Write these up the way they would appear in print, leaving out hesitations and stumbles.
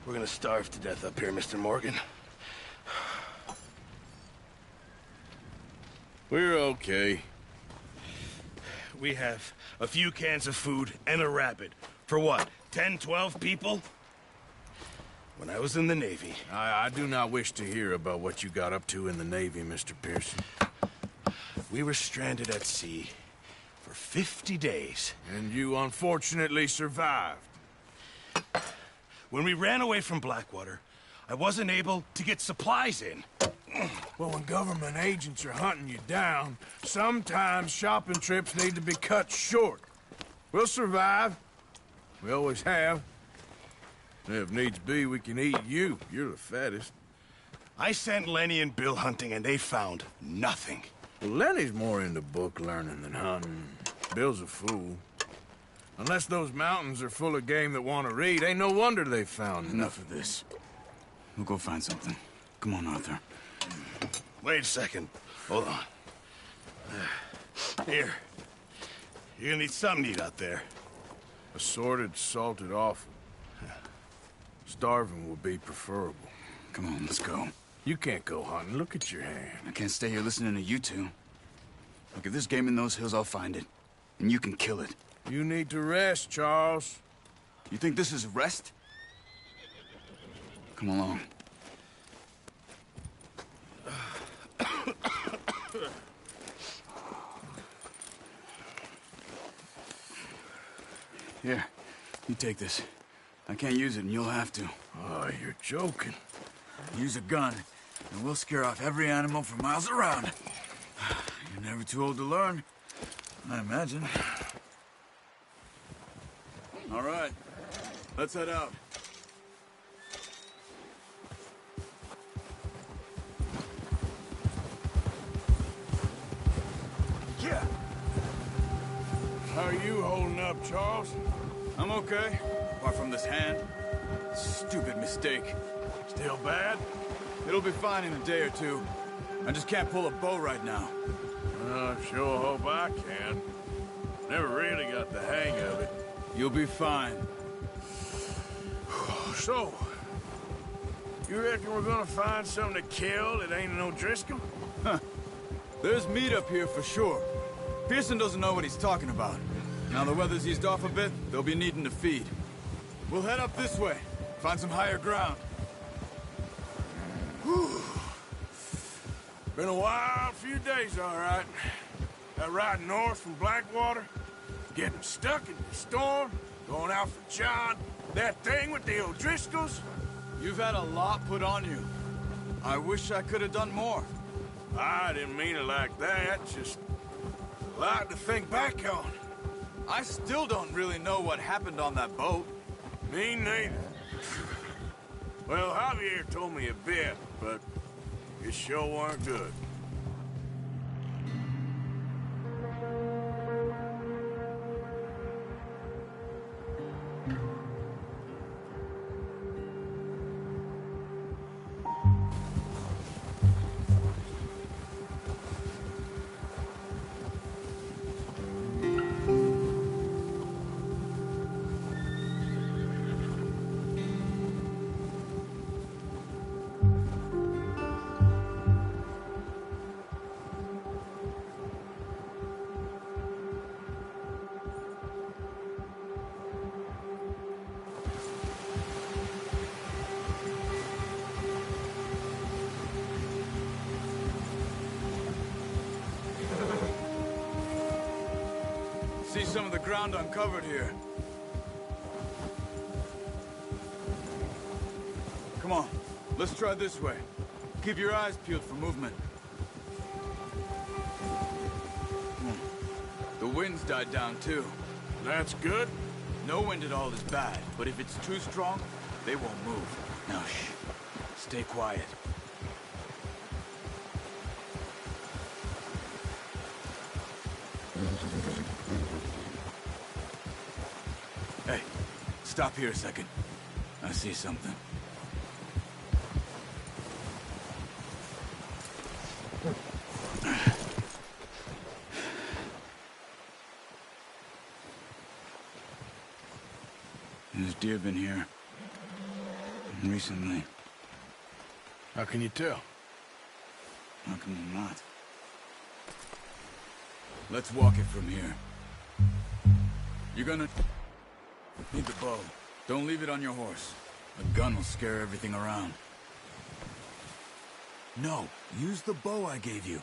We're gonna starve to death up here, Mr. Morgan. We're okay. We have a few cans of food and a rabbit. For what, 10, 12 people? When I was in the Navy... I do not wish to hear about what you got up to in the Navy, Mr. Pearson. We were stranded at sea for 50 days. And you unfortunately survived. When we ran away from Blackwater, I wasn't able to get supplies in. Well, when government agents are hunting you down, sometimes shopping trips need to be cut short. We'll survive. We always have. If needs be, we can eat you. You're the fattest. I sent Lenny and Bill hunting, and they found nothing. Well, Lenny's more into book learning than hunting. Bill's a fool. Unless those mountains are full of game that want to read, ain't no wonder they found Enough of this. We'll go find something. Come on, Arthur. Wait a second. Hold on. Here. You're gonna need something to eat out there. Assorted, salted offal. Starving would be preferable. Come on, let's go. You can't go hunting. Look at your hand. I can't stay here listening to you two. Look, if there's game in those hills, I'll find it. And you can kill it. You need to rest, Charles. You think this is rest? Come along. Here, you take this. I can't use it, and you'll have to. Oh, you're joking. Use a gun, and we'll scare off every animal for miles around. You're never too old to learn, I imagine. All right, let's head out. Yeah. How are you holding up, Charles? I'm okay, apart from this hand. Stupid mistake. Still bad? It'll be fine in a day or two. I just can't pull a bow right now. I sure hope I can. Never really got the hang of it. You'll be fine. So, you reckon we're gonna find something to kill that ain't no Driscoll? Huh. There's meat up here for sure. Pearson doesn't know what he's talking about. Now the weather's eased off a bit, they'll be needing to feed. We'll head up this way, find some higher ground. Whew. Been a wild few days, all right. That ride north from Blackwater, getting stuck in the storm, going out for John, that thing with the O'Driscolls. You've had a lot put on you. I wish I could have done more. I didn't mean it like that, just a lot to think back on. I still don't really know what happened on that boat. Me neither. Well, Javier told me a bit, but it sure weren't good. See some of the ground uncovered here. Come on, let's try this way. Keep your eyes peeled for movement. The wind's died down too. That's good. No wind at all is bad, but if it's too strong, they won't move. Now shh, stay quiet. Hey, Stop here a second. I see something. There's deer been here. Recently. How can you tell? How can you not? Let's walk it from here. You're gonna need the bow. Don't leave it on your horse. A gun will scare everything around. No, use the bow I gave you.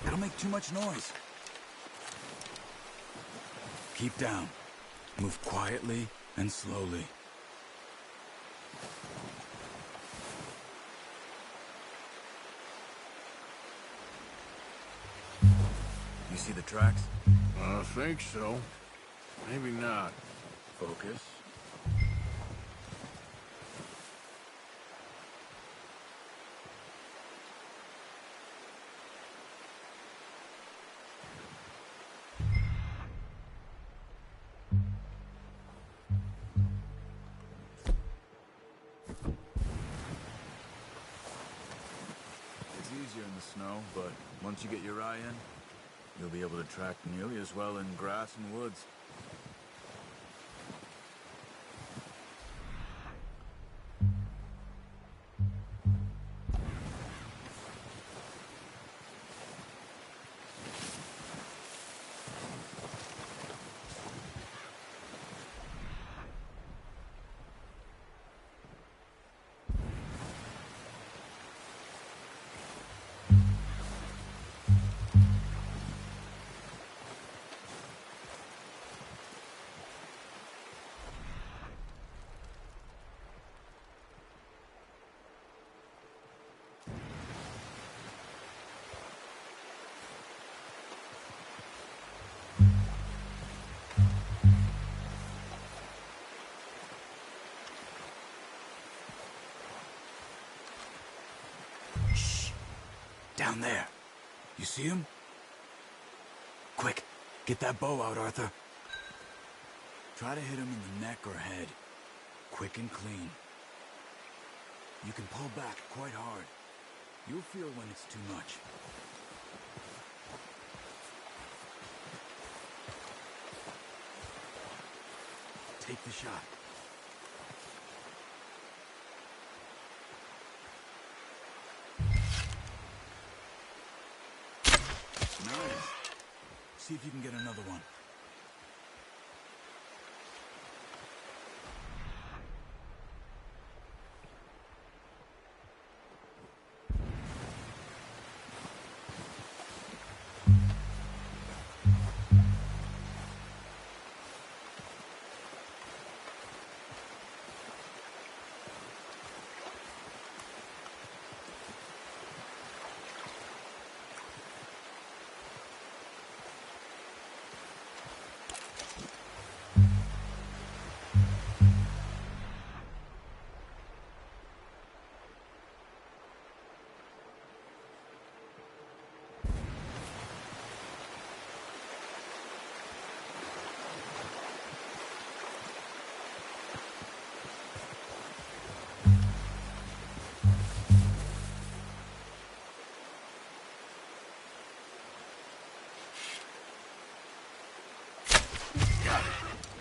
It'll make too much noise. Keep down. Move quietly and slowly. You see the tracks? I think so. Maybe not. Focus. It's easier in the snow, but once you get your eye in, you'll be able to track nearly as well in grass and woods. Down there. You see him? Quick, get that bow out, Arthur. Try to hit him in the neck or head. Quick and clean. You can pull back quite hard. You'll feel when it's too much. Take the shot. Nice. See if you can get another one.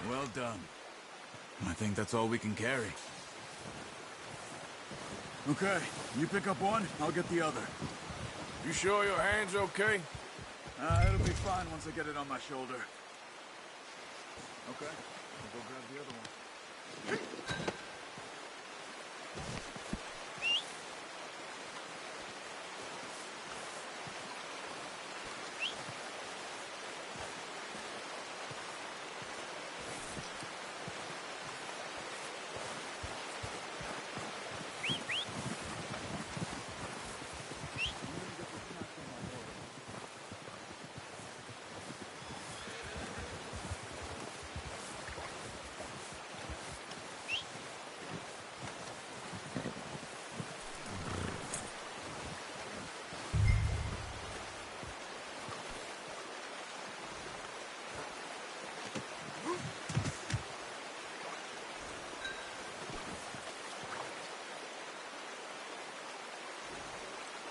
Well done. I think that's all we can carry. Okay, you pick up one, I'll get the other. You sure your hand's okay? It'll be fine once I get it on my shoulder. Okay, I'll go grab the other one.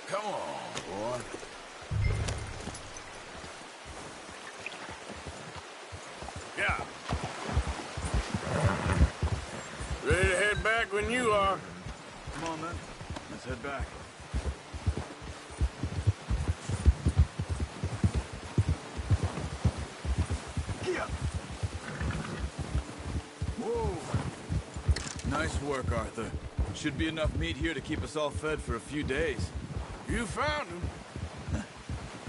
Come on, boy. Yeah. Ready to head back when you are. Come on, then. Let's head back. Whoa. Nice work, Arthur. Should be enough meat here to keep us all fed for a few days. You found him.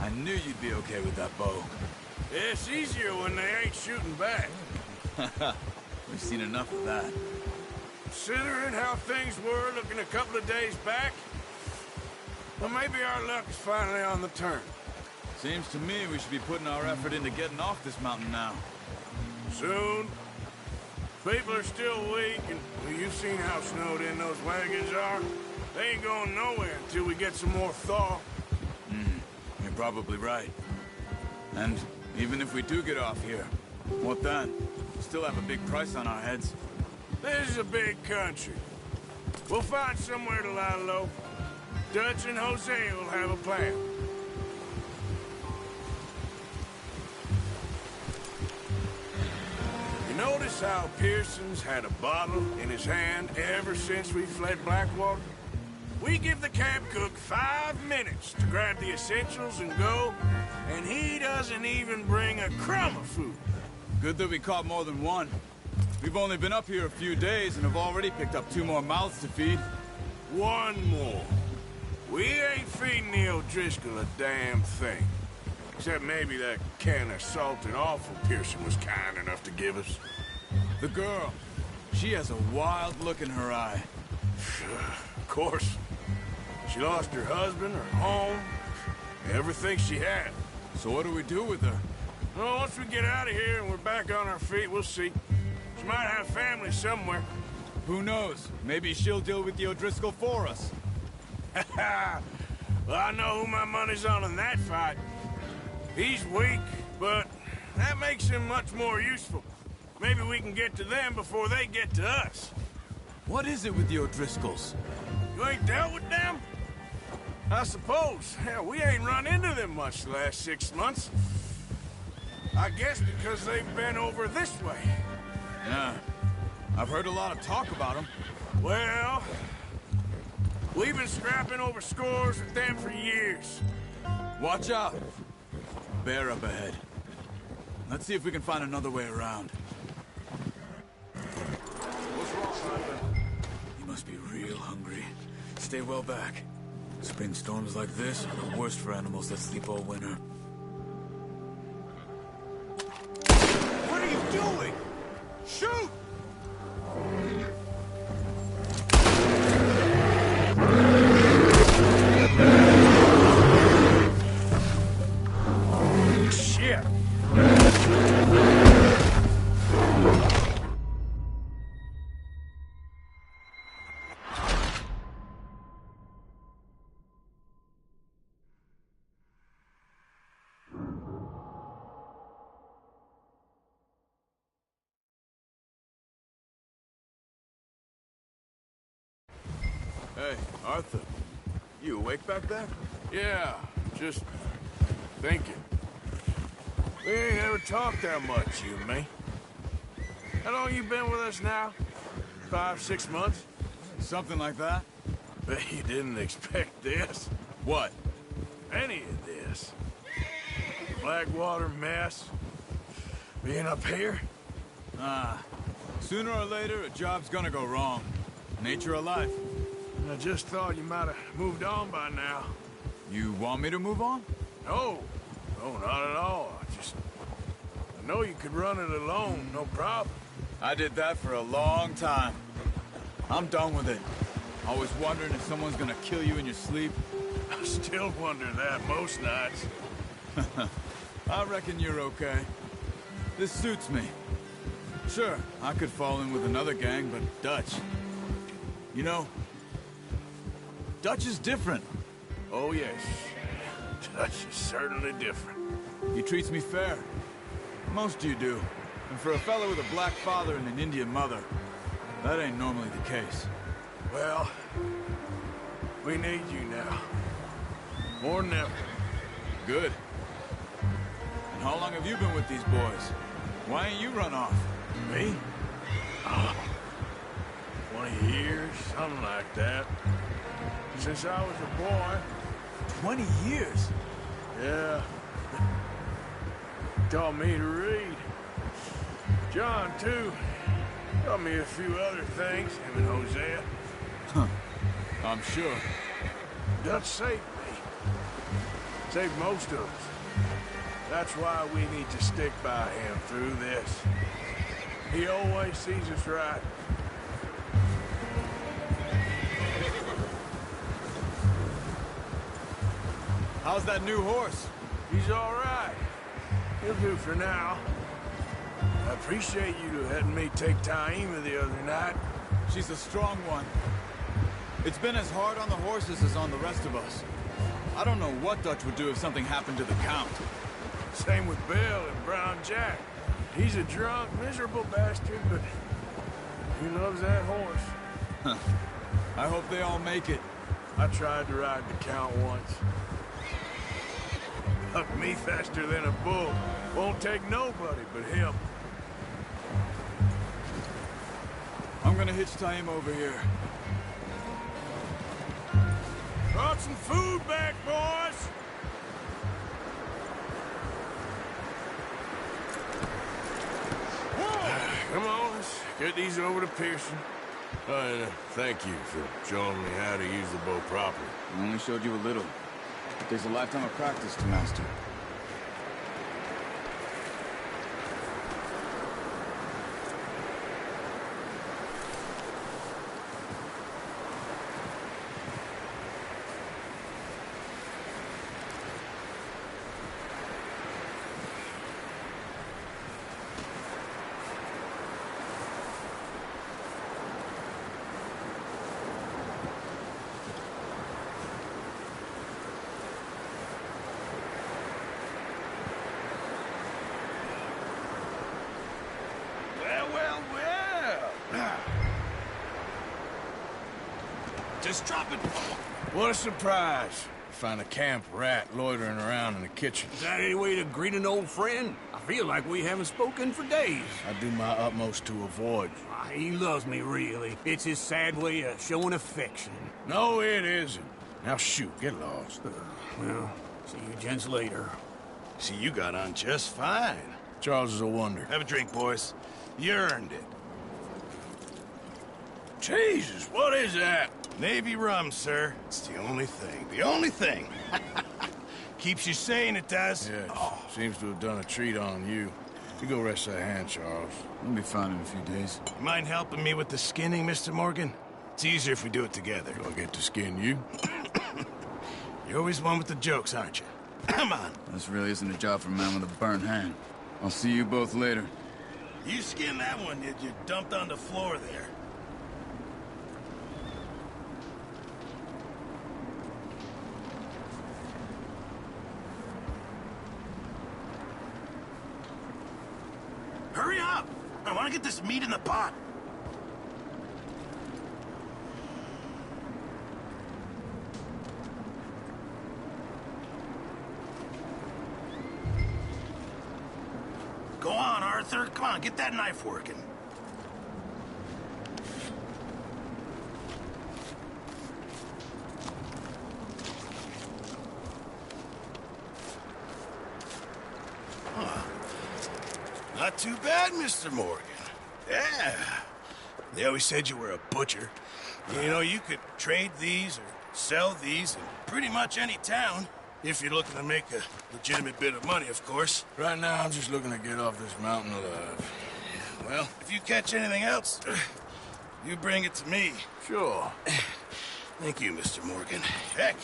I knew you'd be okay with that bow. It's easier when they ain't shooting back. We've seen enough of that. Considering how things were looking a couple of days back, well, maybe our luck is finally on the turn. Seems to me we should be putting our effort into getting off this mountain now. Soon. People are still weak, and well, you've seen how snowed in those wagons are. They ain't going nowhere until we get some more thaw. You're probably right. And even if we do get off here, what then? We still have a big price on our heads. This is a big country. We'll find somewhere to lie low. Dutch and Jose will have a plan. You notice how Pearson's had a bottle in his hand ever since we fled Blackwater? We give the camp cook 5 minutes to grab the essentials and go, and he doesn't even bring a crumb of food. Good that we caught more than one. We've only been up here a few days and have already picked up 2 more mouths to feed. 1 more. We ain't feeding the O'Driscoll a damn thing. Except maybe that can of salted offal Pearson was kind enough to give us. The girl. She has a wild look in her eye. Of course. She lost her husband, her home, everything she had. So what do we do with her? Well, once we get out of here and we're back on our feet, we'll see. She might have family somewhere. Who knows? Maybe she'll deal with the O'Driscoll for us. Well, I know who my money's on in that fight. He's weak, but that makes him much more useful. Maybe we can get to them before they get to us. What is it with the O'Driscolls? You ain't dealt with them? I suppose. Hell, we ain't run into them much the last 6 months. I guess because they've been over this way. Yeah. I've heard a lot of talk about them. Well, we've been scrapping over scores with them for years. Watch out. Bear up ahead. Let's see if we can find another way around. What's wrong, Arthur? You must be real hungry. Stay well back. Spring storms like this are the worst for animals that sleep all winter. What are you doing? Shoot! Shit! Hey, Arthur. You awake back there? Yeah, just thinking. We ain't ever talked that much, you and me. How long you been with us now? 5, 6 months? Something like that? Bet you didn't expect this. What? Any of this. Blackwater mess. Being up here? Sooner or later, a job's gonna go wrong. Nature of life. I just thought you might have moved on by now. You want me to move on? No. No, not at all. I know you could run it alone, no problem. I did that for a long time. I'm done with it. Always wondering if someone's gonna kill you in your sleep. I still wonder that most nights. I reckon you're okay. This suits me. Sure, I could fall in with another gang, but Dutch... You know, Dutch is different. Oh, yes. Dutch is certainly different. He treats me fair. Most you do. And for a fellow with a black father and an Indian mother, that ain't normally the case. Well, we need you now. More than ever. Good. And how long have you been with these boys? Why ain't you run off? Me? Oh, 20 years, something like that. Since I was a boy. 20 years? Yeah. Taught me to read. John, too. Taught me a few other things, him and Hosea. Huh. I'm sure. Dutch saved me. Saved most of us. That's why we need to stick by him through this. He always sees us right. How's that new horse? He's all right. He'll do for now. I appreciate you letting me take Taima the other night. She's a strong one. It's been as hard on the horses as on the rest of us. I don't know what Dutch would do if something happened to the Count. Same with Bill and Brown Jack. He's a drunk, miserable bastard, but he loves that horse. I hope they all make it. I tried to ride the Count once. Hucked me faster than a bull. Won't take nobody but him. I'm gonna hitch Taima over here. Brought some food back, boys! Come on, let's get these over to Pearson. And thank you for showing me how to use the bow properly. I only showed you a little. It takes a lifetime of practice to master. Just drop it. What a surprise. Find a camp rat loitering around in the kitchen. Is that any way to greet an old friend? I feel like we haven't spoken for days. I do my utmost to avoid you. He loves me, really. It's his sad way of showing affection. No, it isn't. Now shoot, get lost. Well, see you gents later. See, you got on just fine. Charles is a wonder. Have a drink, boys. You earned it. Jesus, what is that? Navy rum, sir. It's the only thing. The only thing. Keeps you sane, it does. Yes, seems to have done a treat on you. You go rest that hand, Charles. We'll be fine in a few days. You mind helping me with the skinning, Mr. Morgan? It's easier if we do it together. Do I get to skin you? You're always one with the jokes, aren't you? Come on. This really isn't a job for a man with a burnt hand. I'll see you both later. You skinned that one you dumped on the floor there. Hurry up! I want to get this meat in the pot. Go on, Arthur. Come on, get that knife working. Not too bad, Mr. Morgan. Yeah. They always said you were a butcher. You know, you could trade these or sell these in pretty much any town. If you're looking to make a legitimate bit of money, of course. Right now, I'm just looking to get off this mountain alive. Well, if you catch anything else, you bring it to me. Sure. Thank you, Mr. Morgan. Heck,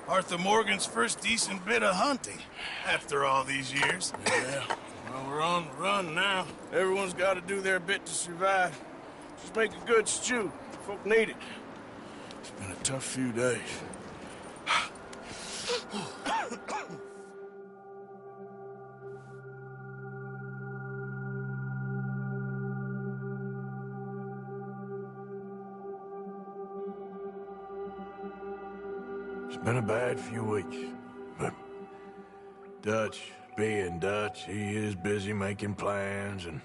Arthur Morgan's first decent bit of hunting after all these years. Yeah. Well, we're on the run now. Everyone's got to do their bit to survive. Just make a good stew. Folk need it. It's been a tough few days. It's been a bad few weeks, but Dutch being Dutch, he is busy making plans, and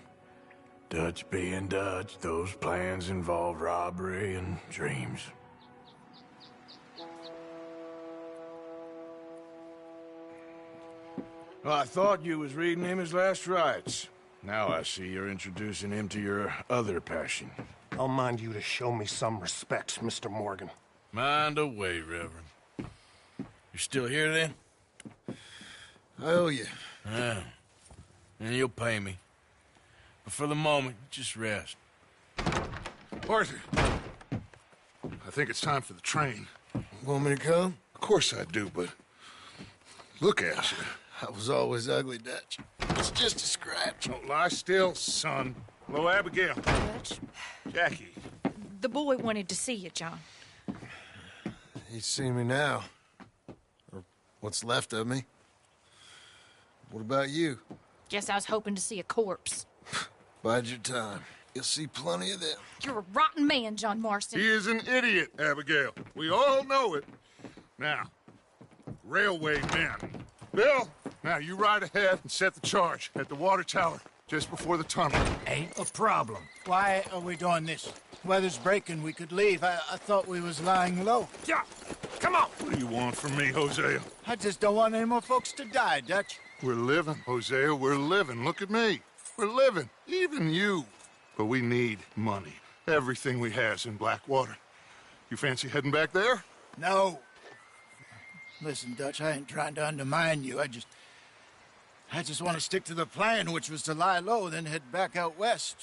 Dutch being Dutch, those plans involve robbery and dreams. Well, I thought you was reading him his last rites. Now I see you're introducing him to your other passion. I'll mind you to show me some respect, Mr. Morgan. Mind away, Reverend. You still here, then? I owe you. Yeah. And you'll pay me. But for the moment, just rest. Arthur, I think it's time for the train. Want me to come? Of course I do, but look at you. I was always ugly, Dutch. It's just a scratch. Don't lie still, son. Hello, Abigail. Dutch, Jackie. the boy wanted to see you, John. He's seen me now. Or what's left of me. What about you? Guess I was hoping to see a corpse. Bide your time. You'll see plenty of them. You're a rotten man, John Marston. He is an idiot, Abigail. We all know it. Now, railway men. Bill, now you ride ahead and set the charge at the water tower just before the tunnel. Ain't a problem. Why are we doing this? Weather's breaking. We could leave. I thought we was lying low. Yeah, come on. What do you want from me, Hosea? I just don't want any more folks to die, Dutch. We're living, Hosea. We're living. Look at me. We're living. Even you. But we need money. Everything we has in Blackwater. You fancy heading back there? No. Listen, Dutch, I ain't trying to undermine you. I just want to stick to the plan, which was to lie low, then head back out west.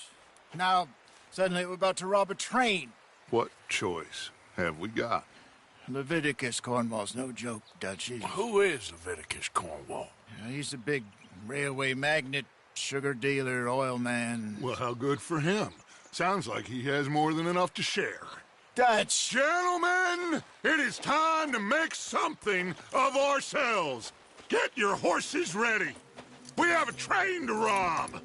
Now, suddenly we're about to rob a train. What choice have we got? Leviticus Cornwall's no joke, Dutch. Who is Leviticus Cornwall? He's a big railway magnate, sugar dealer, oil man. Well, how good for him. Sounds like he has more than enough to share. Dutch! Gentlemen, it is time to make something of ourselves. Get your horses ready. We have a train to rob.